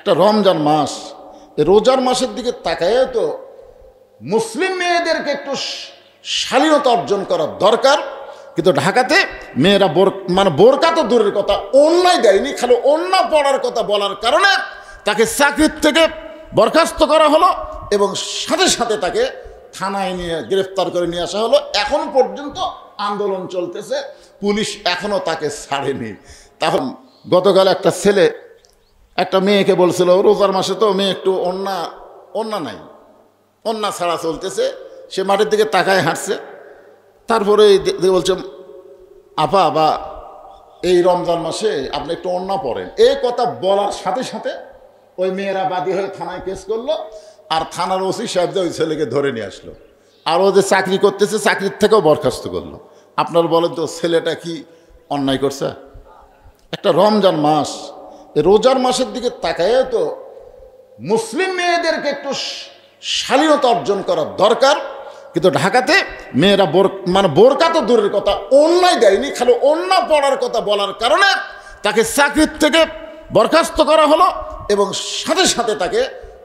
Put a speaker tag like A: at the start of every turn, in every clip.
A: একটা রমজান মাস, এই রোজার মাসের দিকে তাকায় তো মুসলিম মেয়েদেরকে একটু শালীনতা অর্জন করা দরকার। কিন্তু ঢাকাতে মেয়েরা বোরকা তো দূরের কথা, ওড়নাই দেয়নি, খালি ওড়না পড়ার কথা বলার কারণে তাকে চাকরির থেকে বরখাস্ত করা হলো এবং সাথে সাথে তাকে থানায় নিয়ে গ্রেফতার করে নিয়ে আসা হলো। এখন পর্যন্ত আন্দোলন চলতেছে, পুলিশ এখনো তাকে ছাড়েনি। তখন গতকাল একটা ছেলে একটা মেয়েকে বলছিল, রোজার মাসে তো মেয়ে একটু ওড়না নাই, ওড়না ছাড়া চলতেছে, সে মাঠের দিকে তাকায় হাঁটছে। তারপরে বলছে, আপা বা এই রমজান মাসে আপনি একটু ওড়না পরেন। এই কথা বলার সাথে সাথে ওই মেয়েরা বাদী হয়ে থানায় কেস করলো, আর থানার ওসি সাহেব ওই ছেলেকে ধরে নিয়ে আসলো। আর ও যে চাকরি করতেছে, চাকরির থেকেও বরখাস্ত করলো। আপনার বলেন তো ছেলেটা কি অন্যায় করছে? একটা রমজান মাস, এই রোজার মাসের দিকে তাকায় তো মুসলিম মেয়েদেরকে একটু শালীনতা অর্জন করা দরকার। কিন্তু ঢাকাতে মেয়েরা বোরকা তো দূরের কথা, ওড়নাই দেয়নি, খালি ওড়না পড়ার কথা বলার কারণে তাকে চাকরির থেকে বরখাস্ত করা হলো এবং সাথে সাথে তাকে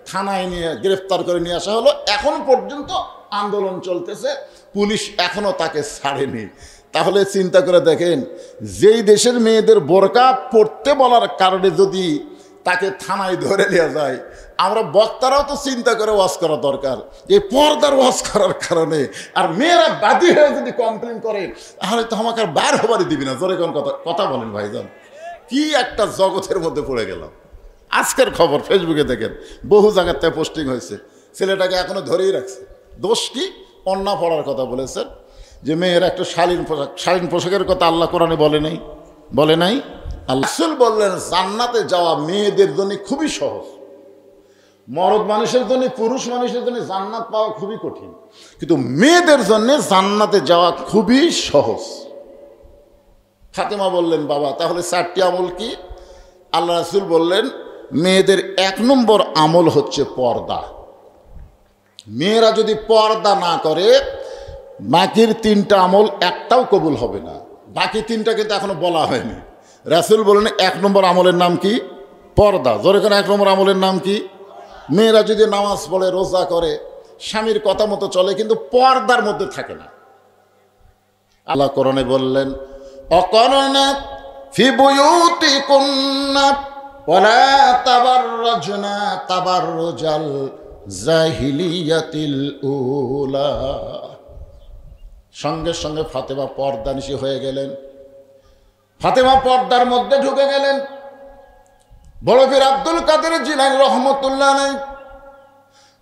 A: থানায় নিয়ে গ্রেফতার করে নিয়ে আসা হলো। এখন পর্যন্ত আন্দোলন চলতেছে, পুলিশ এখনো তাকে ছাড়েনি। তাহলে চিন্তা করে দেখেন, যেই দেশের মেয়েদের বোরকা পড়তে বলার কারণে যদি তাকে থানায় ধরে নেওয়া যায়, আমরা বক্তারাও তো চিন্তা করে ওয়াজ করা দরকার, এই পর্দার ওয়াজ করার কারণে। আর মেয়েরা বাদী হয়ে যদি কমপ্লেন করে, তাহলে তো আমাকে আর বার হবারই দিবি না। জোরে কোন কথা বলেন ভাইজান, কি একটা জগতের মধ্যে পড়ে গেলাম। আজকের খবর ফেসবুকে দেখেন, বহু জায়গার থেকে পোস্টিং হয়েছে, ছেলেটাকে এখনো ধরেই রাখছে। দোষ কি? ওড়না পড়ার কথা বলেছেন, যে মেয়েরা একটা শালীন পোশাকের কথা আল্লাহ কোরআনে বলে নাই। আল্লাহ রাসূল বললেন, জান্নাতে যাওয়া মেয়েদের জন্য খুবই সহজ। মরদ মানুষের জন্য, পুরুষ মানুষের জন্য জান্নাত পাওয়া খুবই কঠিন, কিন্তু মেয়েদের জন্য জান্নাতে যাওয়া খুবই সহজ। ফাতেমা বললেন, বাবা তাহলে 4টি আমল কি? আল্লাহ রাসূল বললেন, মেয়েদের 1 নম্বর আমল হচ্ছে পর্দা। মেয়েরা যদি পর্দা না করে, বাকির 3টা আমল একটাও কবুল হবে না। বাকি 3টা কিন্তু এখনো বলা হয়নি। রাসূল বললেন 1 নম্বর আমলের নাম কি? পর্দা। জোরে করে 1 নম্বর আমলের নাম কি? মেয়েরা যদি নামাজ পড়ে, রোজা করে, স্বামীর কথা মতো চলে, কিন্তু পর্দার মধ্যে থাকে না। আল্লাহ কোরআনে বললেন, অকরনা ফি বুয়ুতিকুন্না ওয়ালা তাবাররাজনা তাবাররুজাল জাহিলিয়াতিল উলা। সঙ্গে সঙ্গে ফাতেমা পর্দানিশী হয়ে গেলেন। ফাতেমা পর্দার মধ্যে ঢুকে গেলেন। বড় পীর আব্দুল কাদের জিলানী রহমতুল্লাহ আলাইহি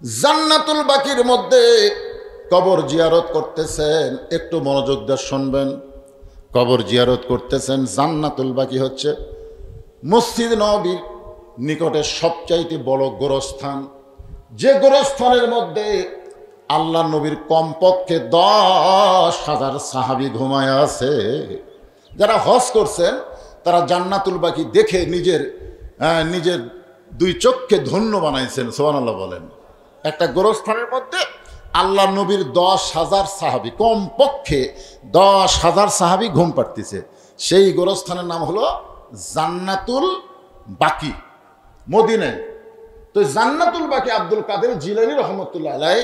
A: জান্নাতুল বাকির মধ্যে কবর জিয়ারত করতেছেন। একটু মনোযোগ দিয়ে শুনবেন। কবর জিয়ারত করতেছেন। জান্নাতুল বাকি হচ্ছে মসজিদ নববীর নিকটে সবচাইতে বড় গোরস্থান, যে গোরস্থানের মধ্যে আল্লাহ নবীর কমপক্ষে 10,000 সাহাবী ঘুমায় আছে। যারা হজ করছেন তারা জান্নাতুল বাকি দেখে নিজের 2 চোখকে ধন্য বানাইছেন। সুবহানাল্লাহ বলেন। একটা গোরস্থানের মধ্যে আল্লাহ নবীর 10,000 সাহাবী, কমপক্ষে 10,000 সাহাবী ঘুম পাড়তেছে। সেই গোরস্থানের নাম হলো জান্নাতুল বাকি, মদিনায়। তো জান্নাতুল বাকি আব্দুল কাদের জিলানী রহমতুল্লাহ আলাইহি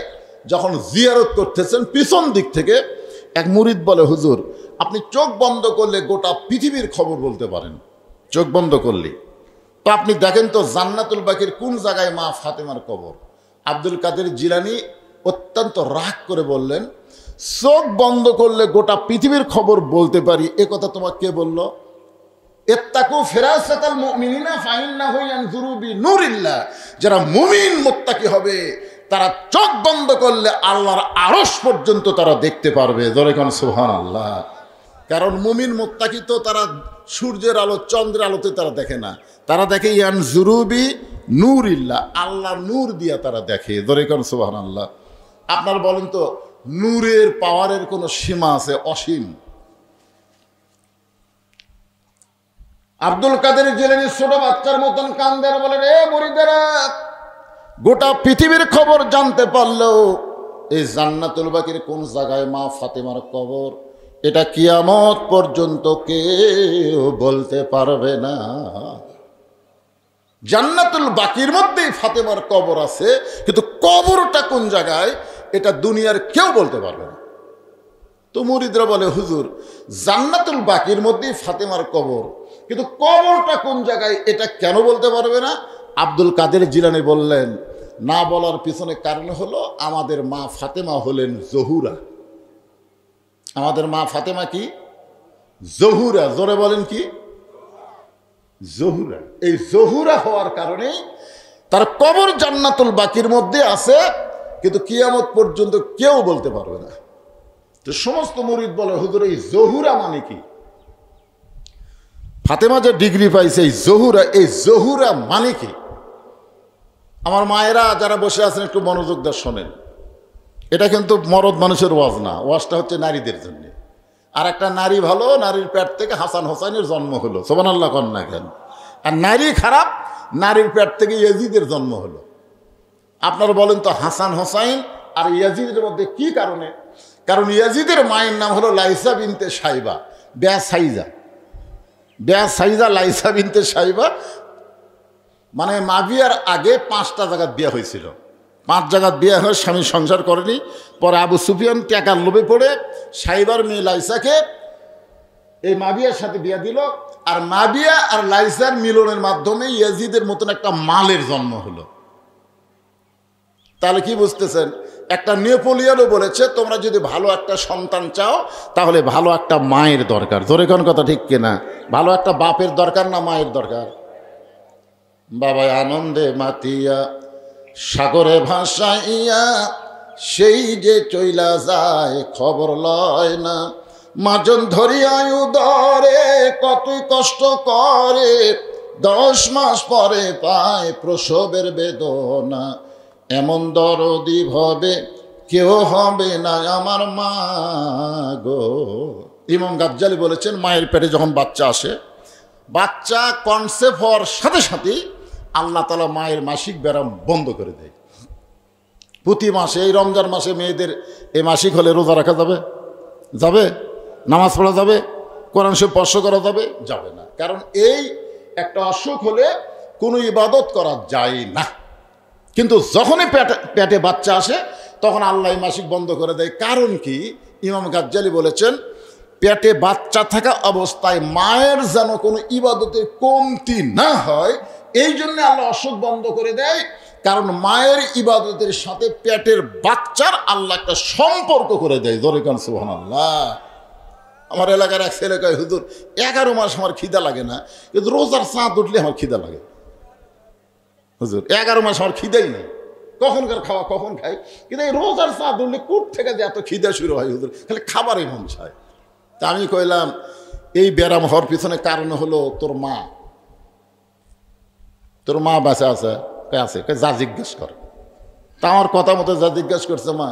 A: যখন জিয়ারত করতেছেন, পিছন দিক থেকে এক মুরিদ বলে, হুজুর আপনি চোখ বন্ধ করলে গোটা পৃথিবীর খবর বলতে পারেন, চোখ বন্ধ করলে। তো আপনি দেখেন তো জান্নাতুল বাকির কোন জায়গায় মা ফাতেমার কবর। আব্দুল কাদের জিলানী অত্যন্ত রাগ করে বললেন, চোখ বন্ধ করলে গোটা পৃথিবীর খবর বলতে পারি, এ কথা তোমাকে কে বললো? ইত্তাকু ফিরাসাতাল মুমিনিনা ফাইন্নাহু ইয়ানজুরু বিনুরিল্লাহ। যারা মুমিন মুত্তাকি হবে তারা চোখ বন্ধ করলে আল্লাহর আরশ পর্যন্ত তারা দেখতে পারবে। জোরে কোন সুবহানাল্লাহ। কারণ মুমিন মুত্তাকি তো তারা সূর্যের আলো, চন্দ্রের আলোতে তারা দেখে না, তারা দেখে ইয়ানজুরু বিনুরিল্লাহ, আল্লাহর নূর দিয়া তারা দেখে। জোরে কোন সুবহানাল্লাহ। আপনার বলেন তো, নূরের পাওয়ারের কোনো সীমা আছে? অসীম। আব্দুল কাদের জিলানী ছোট বাচ্চার মতন কান্দের বলেন, এ মুরিদেরা, গোটা পৃথিবীর খবর জানতে পারলেও এই জান্নাতুল বাকির কোন জায়গায় মা ফাতেমার কবর, এটা কিয়ামত পর্যন্ত কেউ বলতে পারবে না। জান্নাতুল বাকির মধ্যেই ফাতেমার কবর আছে, কিন্তু কবরটা কোন জায়গায় এটা দুনিয়ার কেউ বলতে পারবে না। তো মুরিদরা বলে, হুজুর জান্নাতুল বাকির মধ্যেই ফাতেমার কবর, কিন্তু কবরটা কোন জায়গায় এটা কেন বলতে পারবে না? আব্দুল কাদের জিলানী বললেন, না বলার পিছনে কারণ হলো আমাদের মা ফাতেমা হলেন জহুরা। আমাদের মা ফাতেমা কি? জহুরা। জোরে বলেন কি? জহুরা। এই জহুরা হওয়ার কারণে তার কবর জান্নাতুল বাকির মধ্যে আছে, কিন্তু কিয়ামত পর্যন্ত কেউ বলতে পারবে না। তো সমস্ত মুরিদ বলে, হুজুর এই জহুরা মানে কি? ফাতেমা যে ডিগ্রি পাইছে এই জহুরা মানে কি? আমার মায়েরা যারা বসে আছেন একটু মনোযোগ দিয়ে শোনেন, এটা কিন্তু মরদ মানুষের ওয়াজ না, ওয়াজটা হচ্ছে নারীদের জন্য। আর একটা নারী ভালো, নারীর পেট থেকে হাসান হোসাইনের জন্ম হলো, সুবহানাল্লাহ কন না কেন? আর নারী খারাপ, নারীর পেট থেকে ইয়াজিদের জন্ম হলো। আপনারা বলেন তো হাসান হোসাইন আর ইয়াজিদের মধ্যে কি কারণে? কারণ ইয়াজিদের মায়ের নাম হলো লাইসা বিনতে সাইবা, সাইজা লাইসা বিনতে সাইবা। মানে মা বিয়ার আগে 5টা জায়গায় বিয়ে হয়েছিল, 5 জায়গায় বিয়ে হয়ে স্বামী সংসার করেনি। পরে আবু সুফিয়ান টাকার লোভে পড়ে সাইবার মেয়ে লাইসাকে এই মাবিয়ার সাথে বিয়ে দিল, আর মাবিয়া আর লাইসার মিলনের মাধ্যমে ইয়াজিদের মতন একটা মালের জন্ম হলো। তাহলে কি বুঝতেছেন? একটা নেপোলিয়নও বলেছে, তোমরা যদি ভালো একটা সন্তান চাও তাহলে ভালো একটা মায়ের দরকার। জোরে কোন কথা ঠিক কিনা? ভালো একটা বাপের দরকার না মায়ের দরকার? বাবা আনন্দে মাতিয়া সাগরে ভাসাইয়া সেই যে চইলা যায় খবর লয় না, মাজন ধরিয়া উদরে কতই কষ্ট করে, 10 মাস পরে পায় প্রসবের বেদনা, এমন দরদি ভাবে কেউ হবে না আমার মা গো। ইমাম গাজ্জালি বলেছেন, মায়ের পেটে যখন বাচ্চা আসে, বাচ্চা কনসেপ্ট হওয়ার সাথে সাথেই আল্লাহ তাআলা মায়ের মাসিক ব্যায়াম বন্ধ করে দেয়। প্রতি মাসে, এই রমজান মাসে মেয়েদের এই মাসিক হলে রোজা রাখা যাবে? যাবে? নামাজ পড়া যাবে? কোরআন শরীফ স্পর্শ করা যাবে? যাবে না। কারণ এই একটা অসুখ হলে কোনো ইবাদত করা যায় না। কিন্তু যখনই পেটে বাচ্চা আসে তখন আল্লাহ মাসিক বন্ধ করে দেয়। কারণ কি? ইমাম গাজ্জালি বলেছেন, পেটে বাচ্চা থাকা অবস্থায় মায়ের যেন কোনো ইবাদতের কমতি না হয়, এই জন্য আল্লাহ অসুখ বন্ধ করে দেয়। কারণ মায়ের ইবাদতের সাথে পেটের বাচ্চার আল্লাহ একটা সম্পর্ক করে দেয়। জোরে কান সুবহানাল্লাহ। আমার এলাকার এক ছেলে কয়, হুজুর 11 মাস আমার খিদা লাগে না, কিন্তু রোজার চাঁদ উঠলে আমার খিদা লাগে। হুজুর 11 মাস আমার খিদাই নেই, কখনকার খাওয়া কখন খাই, কিন্তু এই রোজার চাঁদ উঠলে কোথ থেকে যে এত খিদা শুরু হয় হুজুর, খালি খাবারই মন চায়। তা আমি কইলাম, এই ব্যারাম হওয়ার পিছনে কারণ হলো তোর মা বাঁচা আছে? আছে। যা জিজ্ঞেস কর। তা আমার কথা মতো যা জিজ্ঞেস করছে, মা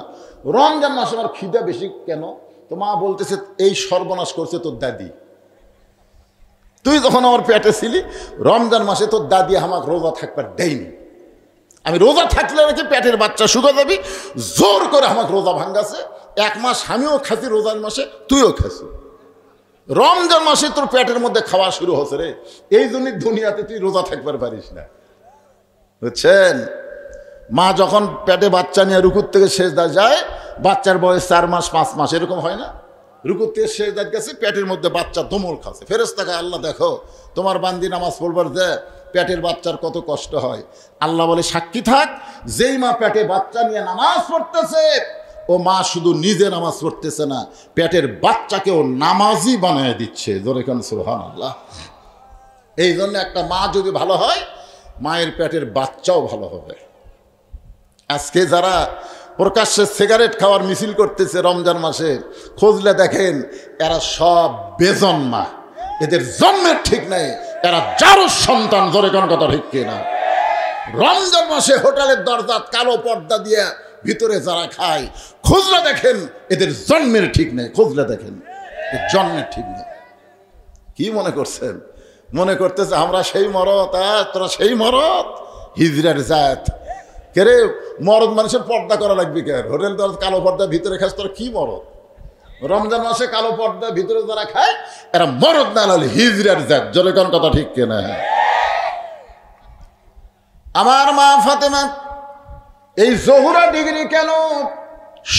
A: রমজান মাসে আমার খিদা বেশি কেন? তো মা বলতেছে, এই সর্বনাশ করছে তোর দাদি। তুই যখন আমার পেটে ছিলি রমজান মাসে তোর দাদি আমাকে রোজা থাকবার দেয়নি। আমি রোজা থাকলে নাকি পেটের বাচ্চা শুকা যাবি, জোর করে আমাকে রোজা ভাঙ্গাছে। 1 মাস আমিও খাসি রোজার মাসে, তুইও খাসি। রমজান মাসে তোর পেটের মধ্যে খাওয়া শুরু হচ্ছে রে, এই জন্যই দুনিয়াতে তুই রোজা থাকবার পারিস না। বুঝছেন? মা যখন পেটে বাচ্চা নিয়ে রুকুর থেকে সেজদা যায়, বাচ্চার বয়স 4 মাস 5 মাস এরকম হয় না? রুকুর থেকে সেজদা গেছে, পেটের মধ্যে বাচ্চা দমল খাচ্ছে। ফেরেশতাকে, আল্লাহ দেখো তোমার বান্দি নামাজ পড়বার যে পেটের বাচ্চার কত কষ্ট হয়। আল্লাহ বলে, সাক্ষী থাক, যেই মা পেটে বাচ্চা নিয়ে নামাজ পড়তেছে, ও মা শুধু নিজে নামাজ পড়তেছে না, পেটের বাচ্চাকেও নামাজি বানিয়ে দিচ্ছে। জোরে কান সুবহানাল্লাহ। এই জন্য একটা মা যদি ভালো হয়, মায়ের পেটের বাচ্চাও ভালো হবে। আজকে যারা প্রকাশ্যে সিগারেট খাওয়ার মিছিল করতেছে রমজান মাসে, খুঁজলে দেখেন এরা সব বেজন্মা, এদের জন্মের ঠিক নেই, এরা যারও সন্তান। জোরে কোন কথা ঠিক কিনা? রমজান মাসে হোটেলের দরজা কালো পর্দা দিয়ে ভিতরে যারা খায়, খুঁজলে দেখেন এদের জন্মের ঠিক নেই। খুঁজলে দেখেন জন্মের ঠিক নেই। কি মনে করছেন? মনে করতেছে আমরা সেই মরদ, তোরা সেই মরদ, হিজড়ার জাত। কেরে মরদ মানুষের পর্দা করা লাগবে কেন? হোটেল দরজা কালো পর্দা ভিতরে খাস, তোরা কি মরদ? রমজান মাসে কালো পর্দা ভিতরে যারা খায় এরা মরদ না, হলে হিজড়ার জাত। জোরে কোন কথা ঠিক কিনা? আমার মা ফাতেমা এই জহুরা ডিগ্রি কেন?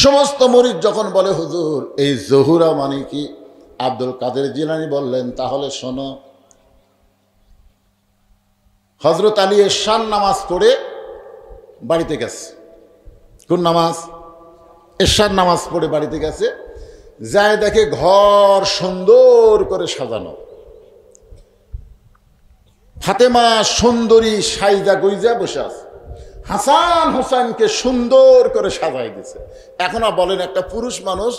A: সমস্ত মুরিদ যখন বলে হুজুর এই জহুরা মানে কি, আব্দুল কাদের জিলানী বললেন তাহলে শোনো। হযরত আলী এশার নামাজ পড়ে বাড়িতে গেছে। কোন নামাজ? এশার নামাজ পড়ে বাড়িতে গেছে। যায় দেখে ঘর সুন্দর করে সাজানো, ফাতেমা সুন্দরী সাইজা গুইজা বসে আছে, হাসান হোসেনকে সুন্দর করে সাজাই দিছে। এখন বলেন একটা পুরুষ মানুষ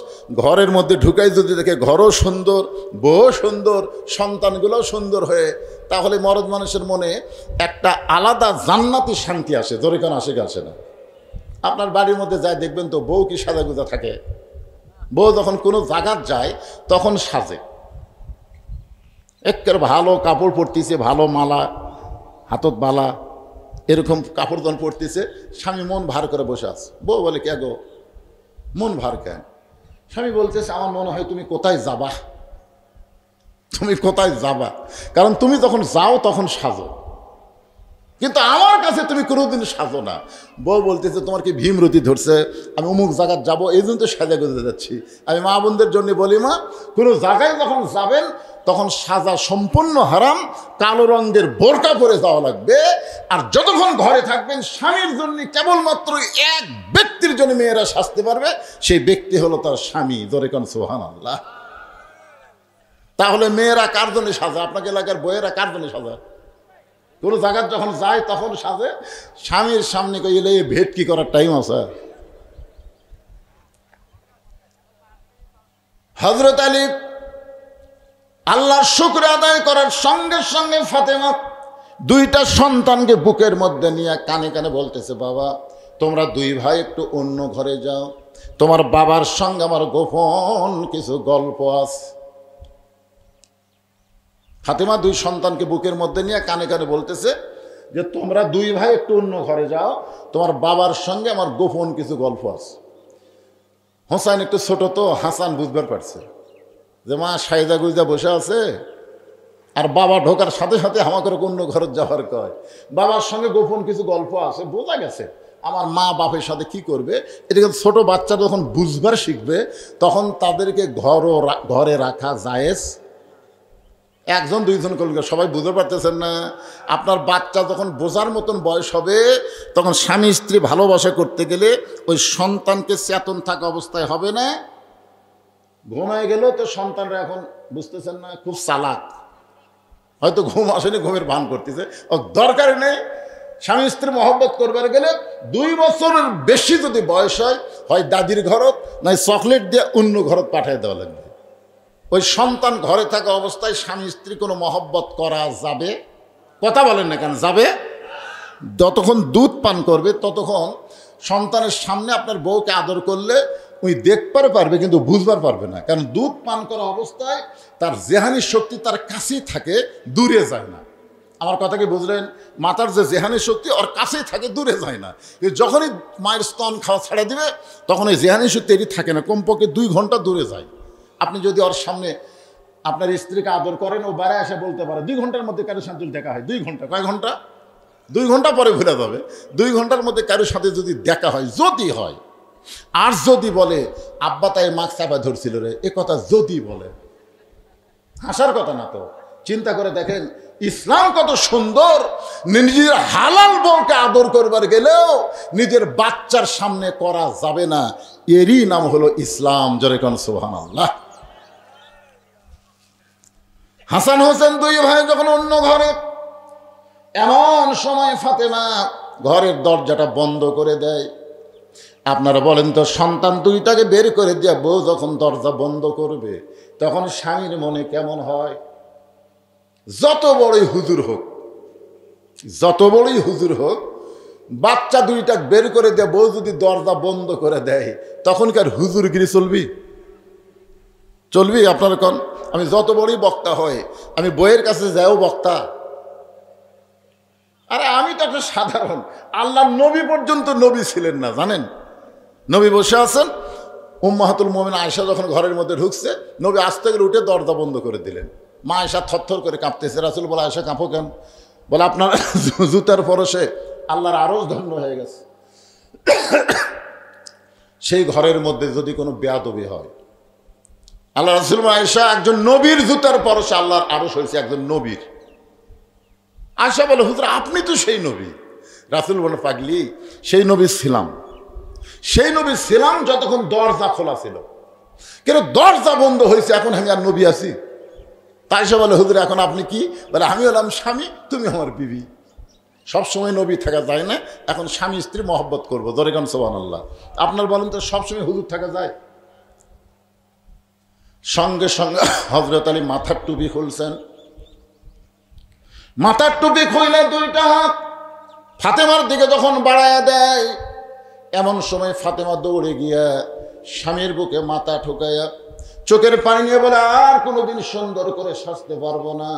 A: ঘরের মধ্যে ঢুকাই যদি দেখে ঘরও সুন্দর, বউ সুন্দর, সন্তানগুলোও সুন্দর হয়ে, তাহলে মরদ মানুষের মনে একটা আলাদা জান্নাতি শান্তি আসে। জোরে কেন আসে? আসে না? আপনার বাড়ির মধ্যে যায় দেখবেন তো বউ কি সাজা গুজা থাকে? বউ যখন কোনো জায়গার যায় তখন সাজে, একের ভালো কাপড় পরতেছে, ভালো মালা, হাতত বালা, এরকম কাপড় যখন পরতেছে, স্বামী মন ভার করে বসে আছে। বউ বলে কে গো মন ভার কেন? স্বামী বলতেছে আমার মনে হয় তুমি কোথায় যাবা, তুমি কোথায় যাবা, কারণ তুমি যখন যাও তখন সাজো, কিন্তু আমার কাছে তুমি কোনোদিন সাজো না। বউ বলতেছে তোমার কি ভীমরতি ধরছে, আমি অমুক জায়গায় যাবো এই জন্য তো সাজা গুজে যাচ্ছি। আমি মা বোনদের জন্য বলি, মা কোনো জায়গায় যখন যাবেন তখন সাজা সম্পূর্ণ হারাম, কালো রঙের বোরকা পরে যাওয়া লাগবে। আর যতক্ষণ ঘরে থাকবেন স্বামীর জন্য কেবলমাত্র এক ব্যক্তির জন্য মেয়েরা সাজতে পারবে, সেই ব্যক্তি হলো তার স্বামী। জোরে কোন সুবহানাল্লাহ। তাহলে মেয়েরা কার জন্য সাজা? আপনাকে এলাকার বইয়েরা কার জন্য সাজা? কোনো জায়গায় যখন যায় তখন সাজে, স্বামীর সামনে কইলে ভেট কি করার টাইম আছে? হযরত আলী আল্লাহর শুকর আদায় করার সঙ্গে সঙ্গে ফাতেমা দুইটা সন্তানকে বুকের মধ্যে নিয়ে কানে কানে বলতেছে, বাবা তোমরা দুই ভাই একটু অন্য ঘরে যাও, তোমার বাবার সঙ্গে আমার গোপন কিছু গল্প আছে। ফাতেমা দুই সন্তানকে বুকের মধ্যে নিয়ে কানে কানে বলতেছে যে তোমরা দুই ভাই একটু অন্য ঘরে যাও, তোমার বাবার সঙ্গে আমার গোপন কিছু গল্প আছে। হোসেন একটু ছোট তো, হাসান বুঝবার পারছে যে মা সাইজা গুইজা বসে আছে, আর বাবা ঢোকার সাথে সাথে আমাকে অন্য ঘরে যাওয়ার কয়, বাবার সঙ্গে গোপন কিছু গল্প আছে। বোঝা গেছে আমার মা বাপের সাথে কি করবে। এটাকে ছোট বাচ্চা যখন বুঝবার শিখবে তখন তাদেরকে ঘরে রাখা জায়েজ। একজন দুইজন করলে সবাই বুঝতে পারতেছেন না। আপনার বাচ্চা যখন বোঝার মতন বয়স হবে তখন স্বামী স্ত্রী ভালোবাসা করতে গেলে ওই সন্তানকে চেতন থাকা অবস্থায় হবে না। ঘুমায় গেল তো সন্তানরা এখন বুঝতেছেন না, খুব চালাক, হয়তো ঘুম আসেনি, ঘুমের ভান করতেছে, ও দরকার নেই। স্বামী স্ত্রী মহব্বত করবার গেলে 2 বছরের বেশি যদি বয়স হয় দাদির ঘরত নয় চকলেট দিয়ে অন্য ঘরত পাঠিয়ে দেওয়া লাগবে। ওই সন্তান ঘরে থাকা অবস্থায় স্বামী স্ত্রী কোনো মহব্বত করা যাবে? কথা বলেন না কেন? যাবে। যতক্ষণ দুধ পান করবে ততক্ষণ সন্তানের সামনে আপনার বউকে আদর করলে ওই দেখবার পারবে কিন্তু বুঝবার পারবে না, কারণ দুধ পান করা অবস্থায় তার জেহানি শক্তি তার কাছেই থাকে, দূরে যায় না। আমার কথা কি বুঝলেন? মাতার যে জেহানি শক্তি ওর কাছেই থাকে, দূরে যায় না। যখনই মায়ের স্তন খাওয়া ছেড়ে দিবে তখন ওই জেহানি শক্তি এটি থাকে না, কমপক্ষে 2 ঘন্টা দূরে যায়। আপনি যদি ওর সামনে আপনার স্ত্রীকে আদর করেন, ও বাড়ায় এসে বলতে পারে 2 ঘন্টার মধ্যে কারোর সাথে দেখা হয়। 2 ঘন্টা? কয় ঘন্টা? 2 ঘন্টা পরে ভুলে যাবে। 2 ঘন্টার মধ্যে কারোর সাথে যদি দেখা হয়, যদি হয়, আর যদি বলে আব্বা তাই মাছ চাপা ধরছিল রে, এ কথা যদি বলে, হাসার কথা না তো। চিন্তা করে দেখেন ইসলাম কত সুন্দর। নিজের হালাল বউকে আদর করবার গেলেও নিজের বাচ্চার সামনে করা যাবে না, এরই নাম হলো ইসলাম। জোরে কোন সুবহানাল্লাহ। হাসান হোসেন 2 ভাই যখন অন্য ঘরে, এমন সময় ফাতেমা ঘরের দরজাটা বন্ধ করে দেয়। আপনারা বলেন তো, সন্তান 2টাকে বের করে দিয়ে বউ যখন দরজা বন্ধ করবে তখন স্বামীর মনে কেমন হয়? যত বড়ই হুজুর হোক, যত বড়ই হুজুর হোক, বাচ্চা 2টা বের করে দিয়ে বউ যদি দরজা বন্ধ করে দেয় তখন কি আর হুজুরগিরি চলবি? চলবি? আপনার কোন আমি যত বড়ই বক্তা হয়, আমি বইয়ের কাছে যাও বক্তা? আরে আমি তো একটা সাধারণ, আল্লাহর নবী পর্যন্ত নবী ছিলেন না, জানেন? নবী বসে আছেন, উম্মাহাতুল মুমিন আয়েশা যখন ঘরের মধ্যে ঢুকছে, নবী আস্তে করে উঠে দরজা বন্ধ করে দিলেন। মা আয়েশা থরথর করে কাঁপতেছে। রাসূল বলে, আয়েশা কাঁপো কেন? বলে আপনার জুতার পরশে আল্লাহর আরশ ধন্য হয়ে গেছে। সেই ঘরের মধ্যে যদি কোনো বেয়াদবি হয়, আল্লাহ রাসূল আয়েশা একজন নবীর জুতার পরশে আল্লাহর আরশ হয়েছে একজন নবীর। আয়েশা বলে, হুজুর আপনি তো সেই নবী। রাসূল বলে, পাগলি, সেই নবী ছিলাম, সেই নবী ছিলাম যতক্ষণ দরজা খোলা ছিল, কিন্তু দরজা বন্ধ হয়েছে, এখন আমি আর নবী আছি। তাই সে বলে, হুজুর এখন আপনি কি? বলে, আমি হলাম স্বামী, তুমি আমার বিবি। সবসময় নবী থাকা যায় না, এখন স্বামী স্ত্রী মহব্বত করবো, দরেগান সুবহানাল্লাহ। আপনার বলেন তো সবসময় হুজুর থাকা যায়? সঙ্গে সঙ্গে হযরত আলী মাথার টুপি খুলছেন। মাথার টুপি খুইলে দুইটা হাত ফাতেমার দিকে যখন বাড়ায়া দেয়, এমন সময় ফাতেমা দৌড়ে গিয়া স্বামীর বুকে মাথা ঠুকাইয়া চোখের পানি নিয়ে বলে, আর কোনোদিন সুন্দর করে সাজতে পারবো না,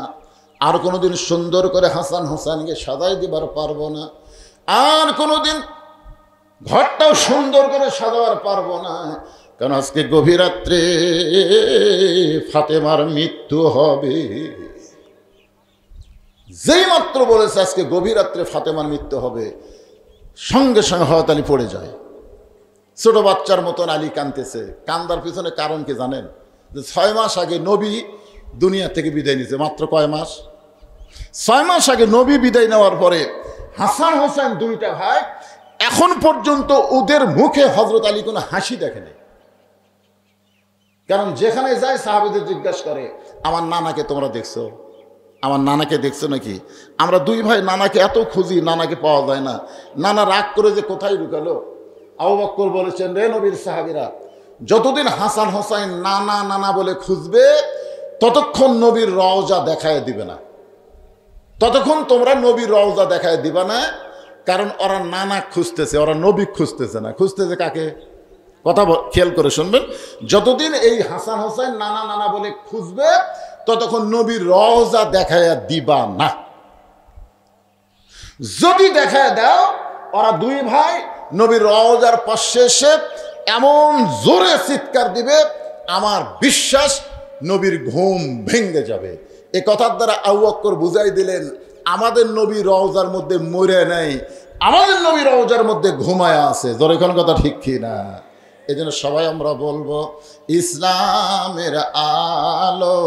A: আর কোনোদিন সুন্দর করে হাসান হোসেনকে সাজাই দিবার পারবো না, আর কোনোদিন ঘরটাও সুন্দর করে সাজাবার পারবো না, কারণ আজকে গভীর রাত্রে ফাতেমার মৃত্যু হবে। যেই মাত্র বলেছে আজকে গভীর রাত্রে ফাতেমার মৃত্যু হবে, সঙ্গে সঙ্গে হযরত আলী পড়ে যায়। ছোট বাচ্চার মতন আলী কাঁদতেছে। কান্দার পিছনে কারণ কি জানেন? যে 6 মাস আগে নবী দুনিয়া থেকে বিদায় নিয়েছে। মাত্র কয় মাস? 6 মাস আগে নবী বিদায় নেওয়ার পরে হাসান হোসেন দুইটা ভাই এখন পর্যন্ত ওদের মুখে হযরত আলী কোনো হাসি দেখেনি। কারণ যেখানে যায় সাহাবীদের জিজ্ঞাসা করে, আমার নানাকে তোমরা দেখছো? আমার নানাকে দেখছো নাকি? আমরা দুই ভাই নানাকে এত খুঁজি, নানাকে পাওয়া যায় না। নানা রাগ করে যে কোথায় ঢুকালো। আবু বকর বলেছেন, রে নবীর সাহাবীরা, যতদিন হাসান হোসেন নানা নানা বলে খুঁজবে, ততক্ষণ নবীর রওজা দেখায় দিবে না, ততক্ষণ তোমরা নবীর রওজা দেখায় দিবা না। কারণ ওরা নানা খুঁজতেছে, ওরা নবী খুঁজতেছে না। খুঁজতেছে কাকে? কথা খেয়াল করে শুনবেন, যতদিন এই হাসান হোসেন নানা নানা বলে খুঁজবে, ততক্ষণ নবীর রওজা দেখায় দিবা না। যদি দেখায় দাও, ওরা দুই ভাই নবীর রওজার পাশে এসে এমন জোরে চিৎকার দিবে, আমার বিশ্বাস নবীর ঘুম ভেঙে যাবে। এ কথার দ্বারা আবু বকর বুঝাই দিলেন, আমাদের নবী রওজার মধ্যে মরে নাই, আমাদের নবী রওজার মধ্যে ঘুমায় আছে। জোরে কোন কথা ঠিক কি না? এই জন্য সবাই আমরা বলবো, ইসলামের আলো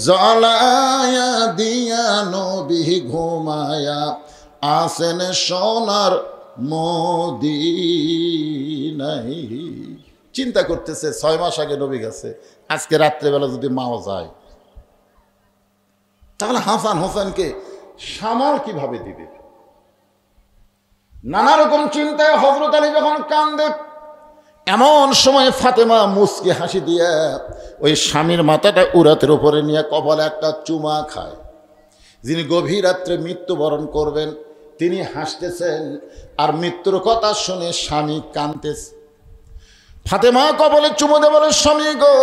A: জ্বালায়া দিয়া নবী ঘুমায়া আসেন সোনার মদিনায়। চিন্তা করতেছে 6 মাস আগে নবী গেছে, আজকে রাত্রেবেলা যদি মাও যায়, তাহলে হাসান হোসেনকে সামাল কিভাবে দিবে? নানা রকম চিন্তায় হযরত আলী যখন কান্দে, এমন সময় ফাতেমা মুচকি হাসি দিয়ে ওই স্বামীর মাথাটা উরাতের উপরে নিয়ে কপালে একটা চুমা খায়। যিনি গভীর রাত্রে মৃত্যুবরণ করবেন তিনি হাসতেছেন, আর মৃত্যুর কথা শুনে স্বামী কাঁদতেছে। ফাতেমা কপালে চুমো দিয়ে বলে, স্বামী গো,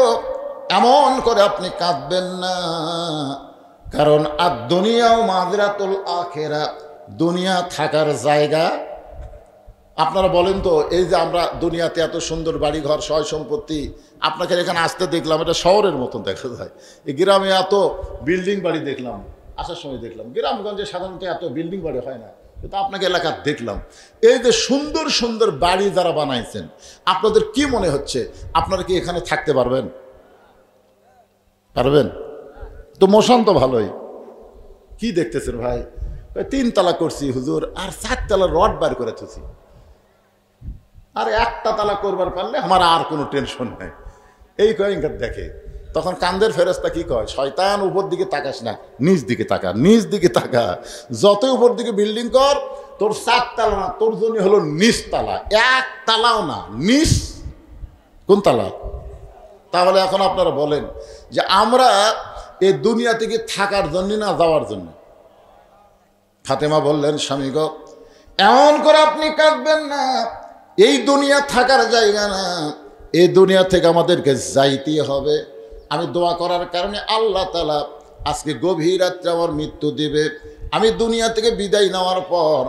A: এমন করে আপনি কাঁদবেন না, কারণ আর দুনিয়াও মাযরাতুল আখিরা, দুনিয়া থাকার জায়গা। আপনারা বলেন তো, এই যে আমরা দুনিয়াতে এত সুন্দর বাড়িঘর সয় সম্পত্তি, আপনাকে এখানে আসতে দেখলাম, এটা শহরের মতন দেখা যায়। এই গ্রামে এত বিল্ডিং বাড়ি দেখলাম, আসার সময় দেখলাম। গ্রামগঞ্জে সাধারণত এত বিল্ডিং বাড়ি হয় না, কিন্তু আপনাকে এলাকা দেখলাম। এই যে সুন্দর সুন্দর বাড়ি যারা বানাইছেন, আপনাদের কি মনে হচ্ছে আপনারা কি এখানে থাকতে পারবেন? পারবেন তো? মোশন তো ভালোই। কি দেখতেছেন ভাই? 3 তালা করছি হুজুর, আর 4 তালা রড বার করে থুছি, আর 1টা তালা করবার পারলে আমার আর কোনো টেনশন নাই। এই কয়েকবার দেখে, তখন কান্দের ফেরেশতা কি কয়, শয়তান উপর দিকে তাকাস না, নিচ দিকে তাকা, নিচ দিকে তাকা। যতই উপর দিকে বিল্ডিং কর, তোর 4 তালা না, তোর জন্য হলো নিচ তালা। 1 তালাও না, নিচ। কোন তালা? তাহলে এখন আপনারা বলেন যে আমরা এই দুনিয়া থেকে থাকার জন্য না যাওয়ার জন্য? ফাতেমা বললেন, স্বামী গো, এমন করে আপনি কাঁদবেন না, এই দুনিয়া থাকার জায়গা না, এই দুনিয়া থেকে আমাদেরকে যাইতে হবে। আমি দোয়া করার কারণে আল্লাহ তাআলা আজকে গভীর রাত্রে আমার মৃত্যু দিবে। আমি দুনিয়া থেকে বিদায় নেওয়ার পর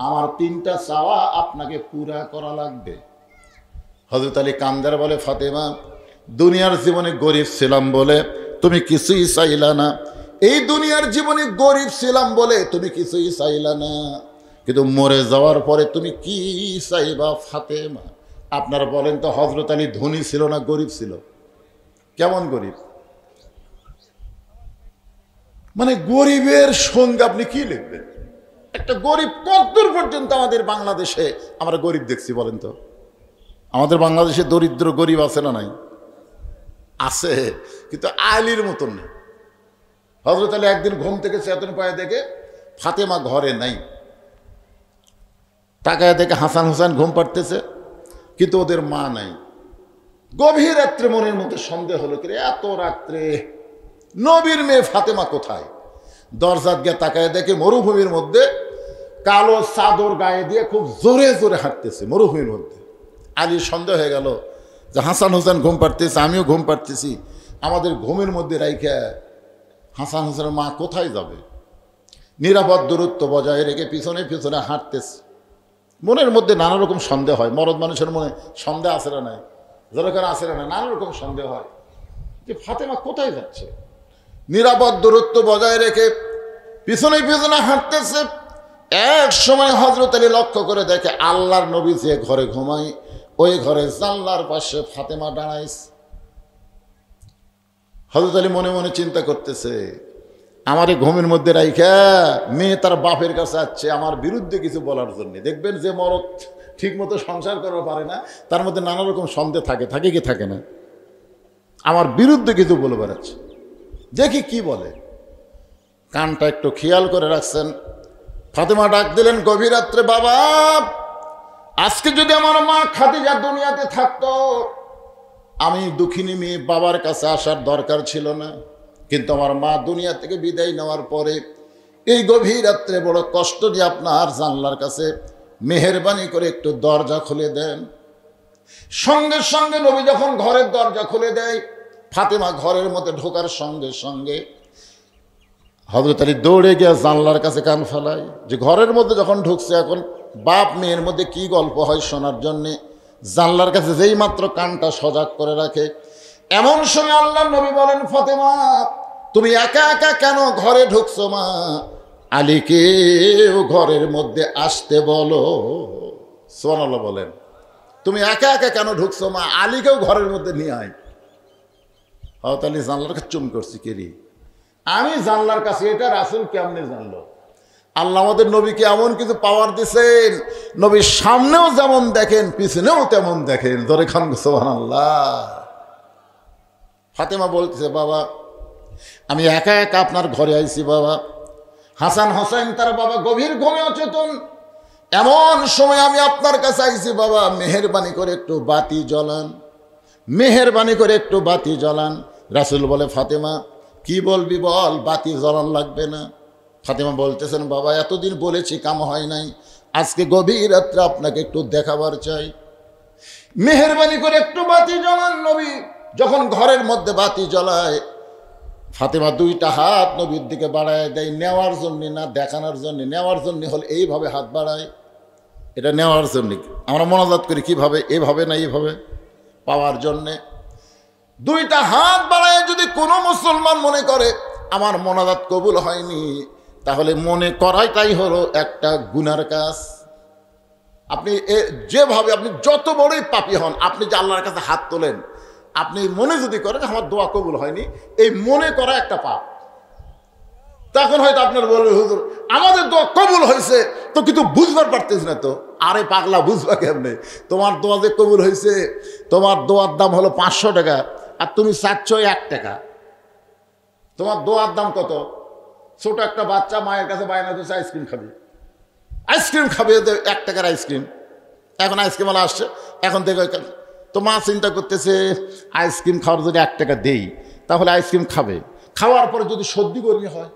A: আমার 3টা চাওয়া আপনাকে পুরা করা লাগবে। হযরত আলী কান্দার বলে, ফাতেমা, দুনিয়ার জীবনে গরিব ছিলাম বলে তুমি কিছুই চাইলা না, এই দুনিয়ার জীবনে গরিব ছিলাম বলে তুমি কিছুই চাইলা না, কিন্তু মরে যাওয়ার পরে তুমি কি চাইবা ফাতেমা? আপনারা বলেন তো, হযরত আলী ধনী ছিল না গরিব ছিল? কেমন গরিব? মানে গরিবের সঙ্গে আপনি কি লিখবেন? একটা গরিব কতদূর পর্যন্ত আমাদের বাংলাদেশে আমরা গরিব দেখছি বলেন তো? আমাদের বাংলাদেশে দরিদ্র গরিব আছে না নাই? আছে, কিন্তু আলীর মতন নেই। হযরত আলী একদিন ঘুম থেকে চেতন পায়ে দেখে ফাতেমা ঘরে নাই। তাকায় দেখে হাসান হোসেন ঘুম পাড়তেছে, কিন্তু ওদের মা নাই। গভীর রাত্রে মনের মধ্যে সন্দেহ হলো, কি এত রাত্রে নবীর মেয়ে ফাতেমা কোথায়? দরজাত গিয়ে তাকায় দেখে মরুভূমির মধ্যে কালো চাদর গায়ে দিয়ে খুব জোরে জোরে হাঁটতেছে মরুভূমির মধ্যে। আলীর সন্দেহ হয়ে গেল যে হাসান হোসেন ঘুম পাড়তেছে, আমিও ঘুম পাড়তেছি, আমাদের ঘুমের মধ্যে রাইখা হাসান হোসেনের মা কোথায় যাবে? নিরাপদ দূরত্ব বজায় রেখে পিছনে পিছনে হাঁটতেছে। মনের মধ্যে নানা রকম সন্দেহ হয়। মরদ মানুষের মনে সন্দেহ আছে না নাই? যেরকম আছে না, নানা রকম সন্দেহ হয় যে ফাতেমা কোথায় যাচ্ছে। নিরাপদ দূরত্ব বজায় রেখে পিছনে পিছনে হাঁটতেছে। এক সময় হযরত আলী লক্ষ্য করে দেখে আল্লাহর নবী যে ঘরে ঘুমায় ওই ঘরে জানলার পাশে ফাতেমা দাঁড়াইছে। হযরত আলী মনে মনে চিন্তা করতেছে, আমার এই ঘুমের মধ্যে রাইখা মেয়ে তার বাপের কাছে আসছে আমার বিরুদ্ধে কিছু বলার জন্য। দেখবেন যে মরদ ঠিক মতো সংসার করা পারে না, তার মধ্যে নানা রকম সন্দেহ থাকে, থাকে কি থাকে না? আমার বিরুদ্ধে কিছু বলে বেড়াচ্ছে, দেখি কি বলে। কানটা একটু খেয়াল করে রাখছেন। ফাতেমা ডাক দিলেন গভীর রাত্রে, বাবা, আজকে যদি আমার মা খাদিজা দুনিয়াতে থাকতো, আমি দুঃখিনী মেয়ে বাবার কাছে আসার দরকার ছিল না। কিন্তু আমার মা দুনিয়া থেকে বিদায় নেওয়ার পরে এই গভীর রাত্রে বড় কষ্ট দিয়ে আপনার জানলার কাছে মেহেরবানি করে একটু দরজা খুলে দেন। সঙ্গে সঙ্গে নবী যখন ঘরের দরজা খুলে দেয়, ফাতেমা ঘরের মধ্যে ঢোকার সঙ্গে সঙ্গে হযরত আলী দৌড়ে গিয়ে জানলার কাছে কান ফেলায় যে ঘরের মধ্যে যখন ঢুকছে, এখন বাপ মেয়ের মধ্যে কি গল্প হয় শোনার জন্যে জানলার কাছে যেই মাত্র কানটা সজাগ করে রাখে, এমন সময় আল্লাহর নবী বলেন, ফাতেমা তুমি একা একা কেন ঘরে ঢুকছো? মা আলীকেও ঘরের মধ্যে আসতে বলো। সুবহানাল্লাহ বলেন। তুমি একা একা কেন ঢুকছো? মা আলীকেও ঘরের মধ্যে নিয়ে আয়। হযরত আলী জানলার কাছে চুম করছি, কেরি আমি জানলার কাছে, এটা রাসূল কেমনে জানলো? আল্লাহ আমাদের নবীকে এমন কিছু পাওয়ার দিয়েছেন, নবীর সামনেও যেমন দেখেন পিছনেও তেমন দেখেন। ধরে খান সুবহানাল্লাহ। ফাতেমা বলতেছে, বাবা আমি একা একা আপনার ঘরে আইছি বাবা। হাসান হোসেন তার বাবা গভীর ঘুমে অচেতন, এমন সময় আমি আপনার কাছে আইছি বাবা, মেহেরবানি করে একটু বাতি জ্বলান, মেহেরবানি করে একটু বাতি জ্বলান। রাসূল বলে, ফাতেমা কি বলবি বল, বাতি জ্বলান লাগবে না। ফাতেমা বলতেছেন, বাবা এতদিন বলেছি কাম হয় নাই, আজকে গভীর রাত্রে আপনাকে একটু দেখাবার চাই, মেহেরবানি করে একটু বাতি জ্বলান। নবী যখন ঘরের মধ্যে বাতি জ্বলায়, ফাতেমা দুইটা হাত নবীর দিকে বাড়ায় দেয়, নেওয়ার জন্য না দেখানোর জন্য। নেওয়ার জন্য হলে এইভাবে হাত বাড়ায়, এটা নেওয়ার জন্য। আমরা মোনাজাত করি কিভাবে? এইভাবে না এইভাবে, পাওয়ার জন্যে। দুইটা হাত বাড়ায় যদি কোনো মুসলমান মনে করে আমার মোনাজাত কবুল হয়নি, তাহলে মনে করাটাই হলো একটা গুনার কাজ। আপনি যেভাবে আপনি যত বড়ই পাপী হন, আপনি যে আল্লাহর কাছে হাত তোলেন, আপনি মনে যদি করেন আমার দোয়া কবুল হয়নি, এই মনে করা একটা পাপ। তখন হয়তো আপনার বলবে, হুজুর আমাদের দোয়া কবুল হয়েছে তো, কিন্তু বুঝবার পারতেছ না তো। আরে পাগলা, বুঝবা কেমনে? তোমার দোয়া যে কবুল হয়েছে, তোমার দোয়ার দাম হলো 500 টাকা, আর তুমি চাচ্ছ 1 টাকা। তোমার দোয়ার দাম কত? ছোট একটা বাচ্চা মায়ের কাছে বায়না দিচ্ছে আইসক্রিম খাবে, আইসক্রিম খাবে, 1 টাকার আইসক্রিম। এখন আইসক্রিম ওয়ালা আসছে, এখন দেখো তো মা চিন্তা করতেছে আইসক্রিম খাওয়ার যদি 1 টাকা দেই তাহলে আইসক্রিম খাবে। খাওয়ার পরে যদি সর্দি গরমি হয়,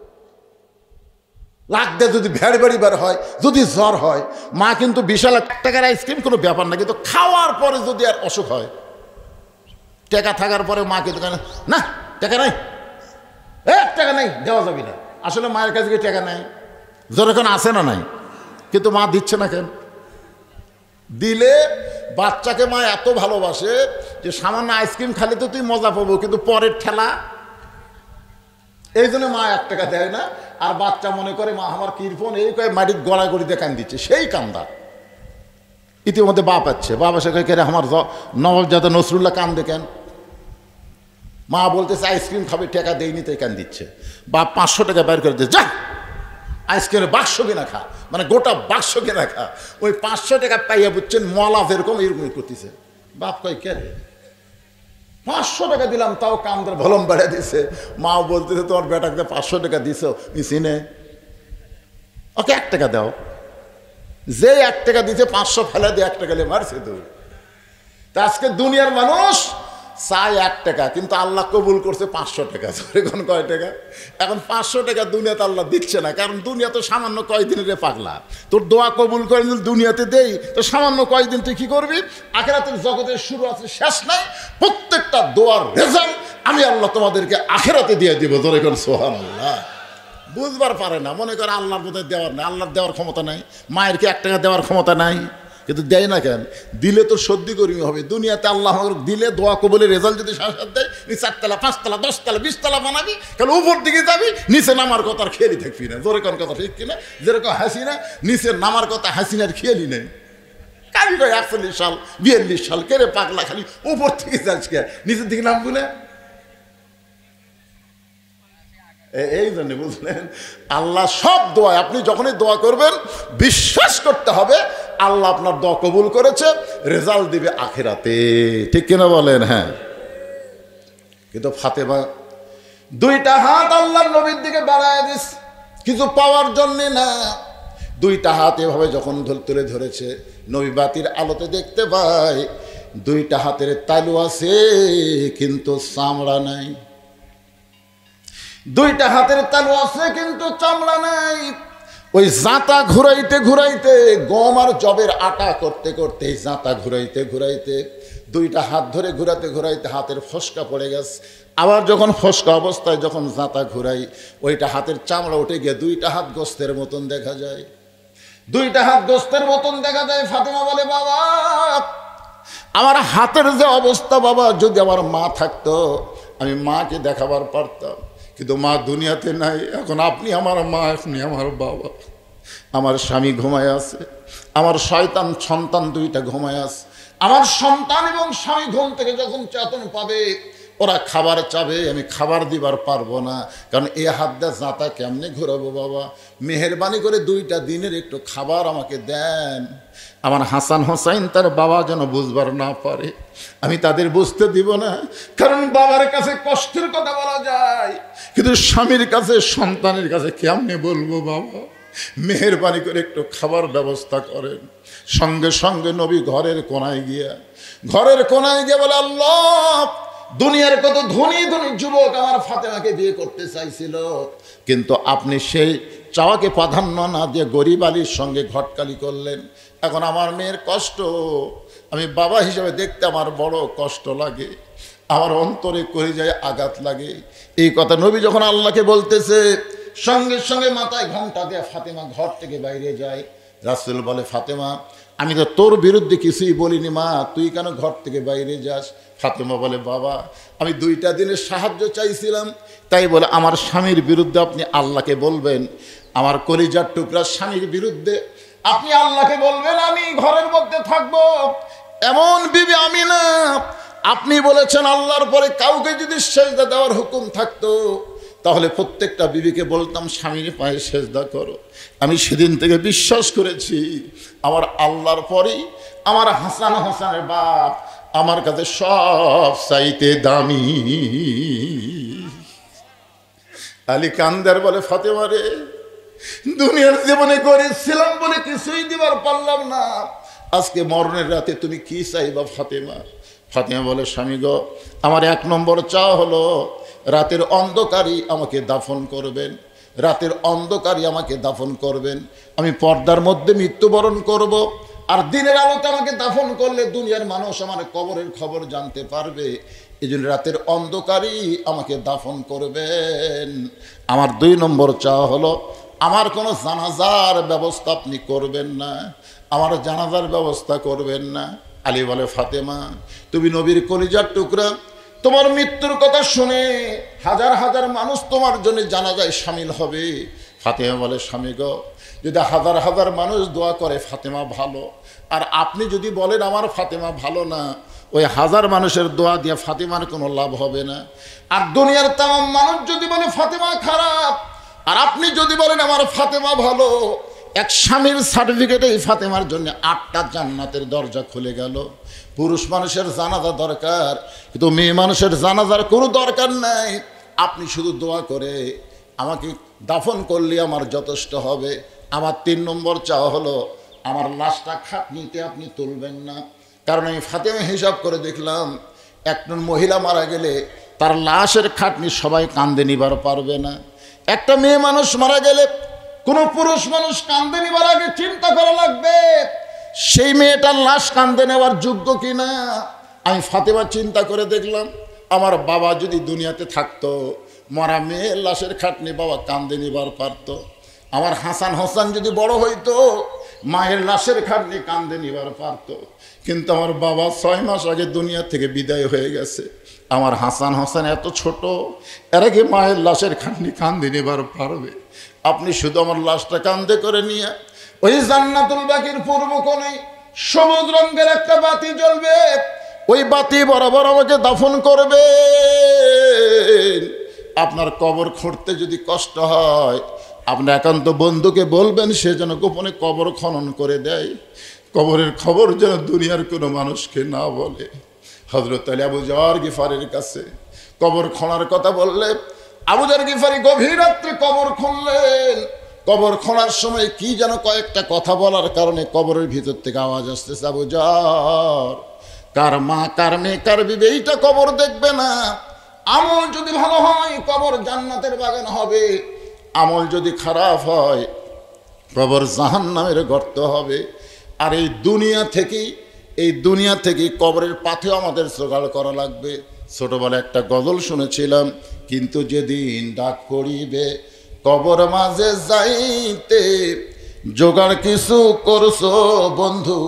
A: লাগতে যদি ভেড় বেড়িবার হয়, যদি জ্বর হয়, মা কিন্তু বিশাল 1 টাকার আইসক্রিম কোনো ব্যাপার না, কিন্তু খাওয়ার পরে যদি আর অসুখ হয়, টাকা থাকার পরে মা কিন্তু না টাকা নাই, 1 টাকা নাই, দেওয়া যাবে না। আসলে মায়ের কাছে টাকা নাই, যখন আসে না নাই, কিন্তু মা দিচ্ছে না কেন? দিলে বাচ্চাকে মা এত ভালোবাসে যে সামান্য আইসক্রিম খালি তো তুই মজা পাবো, কিন্তু পরের ঠেলা এই জন্য মা 1 টাকা দেয় না। আর বাচ্চা মনে করে মা আমার কীর্পন, এই কয়ে মাটির গড়াগড়ি দিয়ে কান দিচ্ছে, সেই কান্দা। ইতিমধ্যে বাপ আছে, বাবা সে কে আমার নবাবজাদা নসরুল্লাহ কান দেখেন। মা বলতেছে আইসক্রিম খাবে, টাকা দেয়নি, তাই কান দিচ্ছে। বাপ 500 টাকা বের করে দিচ্ছে, যা আইসক্রিমের বাক্স কিনা খা, মানে গোটা বাক্স কিনা খা। ওই 500 টাকা পাইয়া বুঝছেন মলা যেরকম এরকম করতেছে। বাপ কয় কে রে, 500 টাকা দিলাম, তাও কামদের ভলম বেড়ে দিছে। মা বলতেছে তোমার বেটাকে 500 টাকা দিছো, মিসিনে ওকে 1 টাকা দাও। যে 1 টাকা দিতে 500 ফেলে দিয়ে 1 টাকা মারছে তো। আজকে দুনিয়ার মানুষ চায় 1 টাকা, কিন্তু আল্লাহ কবুল করছে 500 টাকা। এখন কয় টাকা? এখন 500 টাকা দুনিয়াতে আল্লাহ দিচ্ছে না, কারণ দুনিয়া তো সামান্য কয়দিনের রে পাগলা। তোর দোয়া কবুল করে দুনিয়াতে দেই তো সামান্য কয়দিন, তুই কি করবি? আখিরাতের জগতের শুরু আছে, শেষ নাই। প্রত্যেকটা দোয়ার রেজাল্ট আমি আল্লাহ তোমাদেরকে আখিরাতে দিয়ে দিব। ধরে কোন সুবহানাল্লাহ। বুঝবার পারে না, মনে করে আল্লাহর বোধহয় দেওয়ার নাই, আল্লাহর দেওয়ার ক্ষমতা নাই। মায়ের কি 1 টাকা দেওয়ার ক্ষমতা নাই? কিন্তু দেয় না কেন? দিলে তো সর্দি কর্মী হবে। দুনিয়াতে আল্লাহ দিলে দোয়া কবুলের রেজাল্ট যদি সাথে দেয়, 4 তলা 5 তলা 10 তলা 20 তলা বানাবি, কারণ উপর দিকে যাবি, নিচে নামার কথা আর খেয়ালই থাকবি না। জোরে কোন কথা ঠিক কিনা? যেরকম হাসিনা নিচে নামার কথা, হাসিনার খেয়ালই নেই। কারি ভাই 41 সাল 42 সাল কেড়ে পাগলা, খালি উপর থেকে যাচ্ছি, নিচের দিকে নামবো না। এই জন্য বুঝলেন, আল্লাহ সব দোয়া, আপনি যখনই দোয়া করবেন বিশ্বাস করতে হবে আল্লাহ আপনার দোয়া কবুল করেছে, রেজাল্ট দিবে আখিরাতে। ঠিক কিনা বলেন? হ্যাঁ। কিন্তু ফাতেমা 2টা হাত আল্লাহর নবীর দিকে বাড়ায় দিস, কিছু পাওয়ার জন্যে না। 2টা হাত এভাবে যখন তুলে ধরেছে, নবী বাতির আলোতে দেখতে পায় 2টা হাতের তালু আছে, কিন্তু চামড়া নাই। 2টা হাতের তালু আছে, কিন্তু চামড়া নাই। ওই জাঁতা ঘুরাইতে ঘুরাইতে, গম আর জবের আটা করতে করতে, জাঁতা ঘুরাইতে ঘুরাইতে, 2টা হাত ধরে ঘুরাতে ঘুরাইতে হাতের ফসকা পড়ে গেছে। আবার যখন ফসকা অবস্থায় যখন জাঁতা ঘুরাই, ওইটা হাতের চামড়া উঠে গিয়ে 2টা হাত গোস্তের মতন দেখা যায়। 2টা হাত গোস্তের মতন দেখা যায়। ফাতেমা বলে, বাবা আমার হাতের যে অবস্থা, বাবা যদি আমার মা থাকতো আমি মাকে দেখাবার পারতাম, কিন্তু মা দুনিয়াতে নাই। এখন আপনি আমার মা, আপনি আমার বাবা। আমার স্বামী ঘুমায় আছে, আমার শয়তান সন্তান 2টা ঘুমায় আছে। আমার সন্তান এবং স্বামী ঘুম থেকে যখন চেতন পাবে, ওরা খাবার চাবে, আমি খাবার দিবার পারবো না, কারণ এ হাত দিয়ে জাঁতা কেমনে ঘুরাবো। বাবা মেহেরবানি করে 2টা দিনের একটু খাবার আমাকে দেন। আমার হাসান হোসাইন তার বাবা যেন বুঝবার না পারে, আমি তাদের বুঝতে দিব না। কারণ বাবার কাছে কষ্টের কথা বলা যায়, কিন্তু স্বামীর কাছে সন্তানের কাছে কেমনে বলবো। বাবা মেহেরবানি করে একটু খাবার ব্যবস্থা করেন। সঙ্গে সঙ্গে নবী ঘরের কোনায় গিয়ে বলে, আল্লাহ দুনিয়ার কত ধনী ধনী যুবক আমার ফাতেমাকে বিয়ে করতে চাইছিল, কিন্তু আপনি সেই চাওয়াকে প্রাধান্য না দিয়ে গরিব আলীর সঙ্গে ঘটকালি করলেন। এখন আমার মেয়ের কষ্ট আমি বাবা হিসেবে দেখতে আমার বড় কষ্ট লাগে, আমার অন্তরে করে যায় আঘাত লাগে। এই কথা নবী যখন আল্লাহকে বলতেছে, সঙ্গে সঙ্গে মাথায় ঘোমটা দিয়ে ফাতেমা ঘর থেকে বাইরে যায়। রাসূল বলে, ফাতেমা আমি তো তোর বিরুদ্ধে কিছুই বলিনি, মা তুই কেন ঘর থেকে বাইরে যাস? ফাতেমা বলে, বাবা আমি 2টা দিনের সাহায্য চাইছিলাম, তাই বলে আমার স্বামীর বিরুদ্ধে আপনি আল্লাহকে বলবেন? আমার কলিজার টুকরা স্বামীর বিরুদ্ধে আপনি আল্লাহকে বলবেন আমি ঘরের মধ্যে থাকবো? এমন বিবি আমি না। আপনি বলেছেন আল্লাহর পরে কাউকে যদি সেজদা দেওয়ার হুকুম থাকতো, তাহলে প্রত্যেকটা বিবিকে বলতাম স্বামীর পায়ে সেজদা করো। আমি সেদিন থেকে বিশ্বাস করেছি আমার আল্লাহর পরেই আমার হাসানের বাপ আমার কাছে সব চাইতে দামি। আলী কান্দার বলে, ফাতেমা রে দুনিয়ার জীবনে করেছিলাম বলে কিছুই দিবার পারলাম না, আজকে মরণের রাতে তুমি কি চাইবা ফাতেমা? ফাতেমা বলে, স্বামী গো আমার 1 নম্বর চাওয়া হলো রাতের অন্ধকারই আমাকে দাফন করবেন, রাতের অন্ধকারই আমাকে দাফন করবেন। আমি পর্দার মধ্যে মৃত্যুবরণ করব, আর দিনের আলোতে আমাকে দাফন করলে দুনিয়ার মানুষ আমার কবরের খবর জানতে পারবে। এই জন্য রাতের অন্ধকারই আমাকে দাফন করবেন। আমার 2 নম্বর চাওয়া হলো আমার কোনো জানাজার ব্যবস্থা আপনি করবেন না, আমার জানাজার ব্যবস্থা করবেন না। আলী বলে, ফাতেমা তুমি নবীর কলিজার টুকরা, তোমার মৃত্যুর কথা শুনে হাজার হাজার মানুষ তোমার জন্য জানাজায় শামিল হবে। ফাতেমা বলে, স্বামী গো, যদি হাজার হাজার মানুষ দোয়া করে ফাতেমা ভালো, আর আপনি যদি বলেন আমার ফাতেমা ভালো না, ওই হাজার মানুষের দোয়া দিয়ে ফাতেমার কোনো লাভ হবে না। আর দুনিয়ার তাম মানুষ যদি বলে ফাতেমা খারাপ, আর আপনি যদি বলেন আমার ফাতেমা ভালো, এক স্বামীর সার্টিফিকেটে এই ফাতেমার জন্য 8টা জান্নাতের দরজা খুলে গেল। পুরুষ মানুষের জানাজা দরকার, কিন্তু মেয়ে মানুষের জানাজার কোনো দরকার নাই। আপনি শুধু দোয়া করে আমাকে দাফন করলে আমার যথেষ্ট হবে। আমার 3 নম্বর চাওয়া হলো, আমার লাশটা খাটনিতে আপনি তুলবেন না। কারণ আমি ফাতেমা হিসাব করে দেখলাম, একজন মহিলা মারা গেলে তার লাশের খাটনি সবাই কান্দে নিবার পারবে না। একটা মেয়ে মানুষ মারা গেলে কোনো পুরুষ মানুষ কান্দে নিবার আগে চিন্তা করা লাগবে সেই মেয়েটার লাশ কান্দে নেওয়ার যোগ্য কিনা। আমি ফাতেমা চিন্তা করে দেখলাম, আমার বাবা যদি দুনিয়াতে থাকতো, মরা মেয়ের লাশের খাটনি বাবা কান্দে নিবার পারত। আমার হাসান হোসেন যদি বড় হইতো, মায়ের লাশের খাটনি কান্দে নিবার পারত। কিন্তু আমার বাবা 6 মাস আগে দুনিয়া থেকে বিদায় হয়ে গেছে। আমার হাসান হোসেন এত ছোট, এর আগে মায়ের লাশের খাটনি কান্দে নিবার পারবে? আপনি শুধু আমার লাশটা কান্দে করে নিয়ে ওই জান্নাতুল বাকির পূর্ব কোণে সবুজ রঙের একটা বাতি জ্বলবে, ওই বাতি বরাবর আমাকে দাফন করবে। আপনার কবর খুঁড়তে যদি কষ্ট হয়, আপনি একান্ত বন্ধুকে বলবেন সে যেন গোপনে কবর খনন করে দেয়। কবরের খবর যেন দুনিয়ার কোনো মানুষকে না বলে। হযরত আলী আবু যর গিফারির কাছে কবর খোঁড়ার কথা বললে, আবু যর গিফারি গভীর রাত্রে কবর খুঁড়লেন। কবর খোঁড়ার সময় কি যেন কয়েকটা কথা বলার কারণে কবরের ভিতর থেকে আওয়াজ আসতেছে, আবু যর, কার মা কার মেয়ে কার বিবে এইটা কবর দেখবে না। আমল যদি ভালো হয় কবর জান্নাতের বাগান হবে, আমল যদি খারাপ হয় কবর জাহান্নামের গর্ত হবে। আর এই দুনিয়া থেকেই কবরের পাথে আমাদের জোগাড় করা লাগবে। ছোটবেলায় একটা গজল শুনেছিলাম, কিন্তু যেদিন ডাক পড়িবে কবর মাঝে যাইতে, জোগাড় কিছু করছো বন্ধু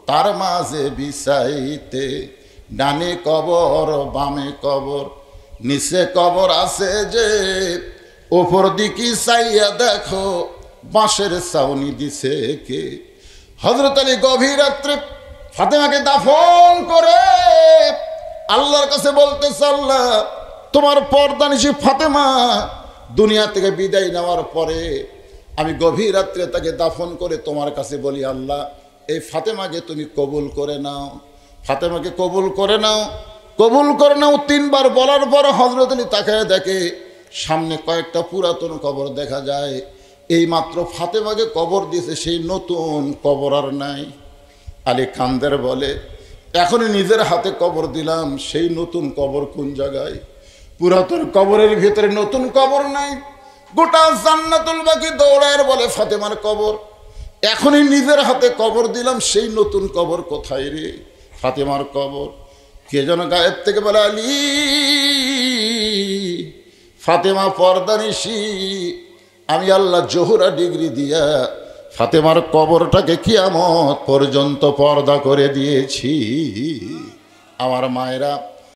A: তার মাঝে বিছাইতে। ডানে কবর বামে কবর নিচে কবর আছে যে, ওপর দিকে চাইয়া দেখো বাঁশের ছাউনি দিছে কে। হযরত আলী গভীর রাত্রে ফাতেমাকে দাফন করে আল্লাহর কাছে বলতেছে, আল্লাহ তোমার পর্দানিশী ফাতেমা দুনিয়া থেকে বিদায় নেওয়ার পরে আমি গভীর রাত্রে তাকে দাফন করে তোমার কাছে বলি, আল্লাহ এই ফাতেমাকে তুমি কবুল করে নাও, ফাতেমাকে কবুল করে নাও, কবুল করে নাও। 3 বার বলার পর হযরত আলী তাকায় দেখে সামনে কয়েকটা পুরাতন কবর দেখা যায়। এই মাত্র ফাতেমাকে কবর দিয়েছে, সেই নতুন কবর আর নাই। আলী কান্দের বলে, এখনই নিজের হাতে কবর দিলাম, সেই নতুন কবর কোন জায়গায়? পুরাতন কবরের ভিতরে নতুন কবর নাই। গোটা জান্নাতুল বাকি দৌড়ায় বলে ফাতেমার কবর। এখনই নিজের হাতে কবর দিলাম, সেই নতুন কবর কোথায় রে? ফাতেমার কবর। কে যেন গায়েব থেকে বলে, আলী ফাতেমা পর্দানিশী, আমি আল্লাহ জোহরা ডিগ্রি দিয়া ফাতেমার কবরটাকে কিয়ামত পর্যন্ত পর্দা করে দিয়েছি। আমার মায়েরা